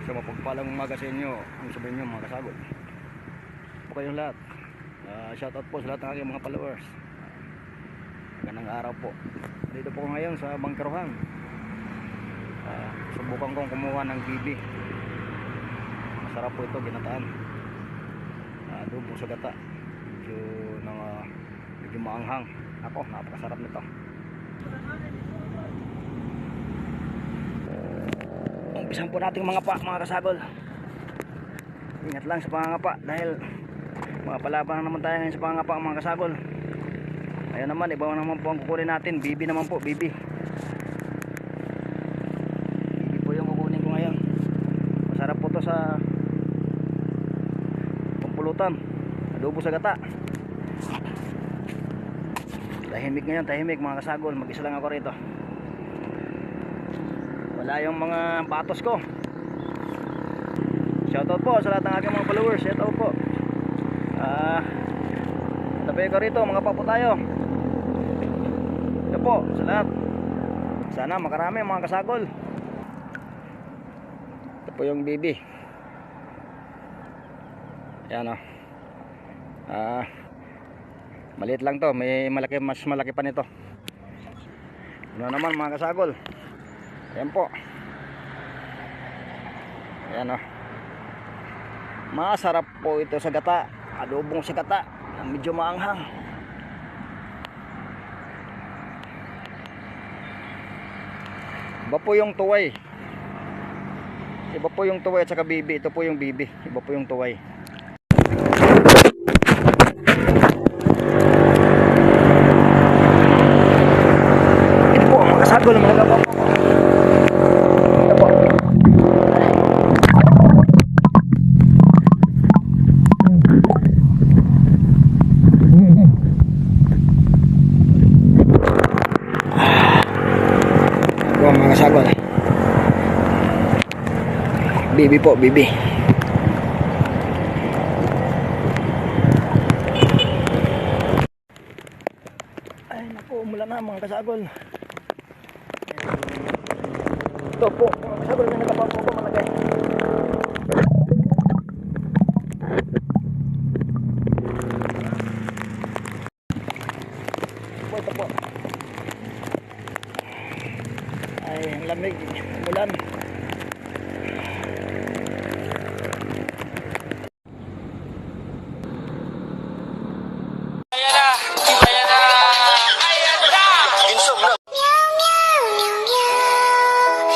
So mapagpalang umaga sa inyo, ang sabihin nyo mga kasagol. Po kayong lahat. Shoutout po sa lahat ng aking mga followers. Magandang araw po. Dito po ngayon sa Bangkaruhan. Subukan kong kumuha ng bibi. Masarap po ito, ginataan. Adobo sa gata. Medyo maanghang. Ako, napakasarap nito. Umpisan po natin mga kasagol. Ingat lang sa pangangapa dahil mapalaban naman tayo ngayon sa pangangapa mga kasagol. Ayan naman, iba naman po ang kukunin natin. Bibi naman po, bibi. Bibi po yung kukunin ko ngayon. Masarap po to sa pampulutan. Adobo sa gata. Tahimik ngayon, tahimik mga kasagol. Mag-isa lang ako rito. Wala yung mga batos ko. Shoutout po sa lahat ng aking mga followers. Shoutout po. Tabi ko rito, mga papo tayo. Ito po, sa lahat. Sana makarami mga kasagol. Ito po yung bibi. Ayan o. Maliit lang to, may malaki, mas malaki pa nito. Ano naman mga kasagol. Ayan po. Ayan o. Masarap po ito sa gata. Adobong sa gata. Medyo maanghang. Iba po yung tuway. Iba po yung tuway at saka bibi. Ito po yung bibi. Iba po yung tuway. Ito po mga kasagol. Mga po. Mga kasagol, bibi po, bibi. Ay naku, umulan na mga kasagol. Ito po mga kasagol, may nakapapo ko malagay. Ito po. Ay, ang lamig, umulan.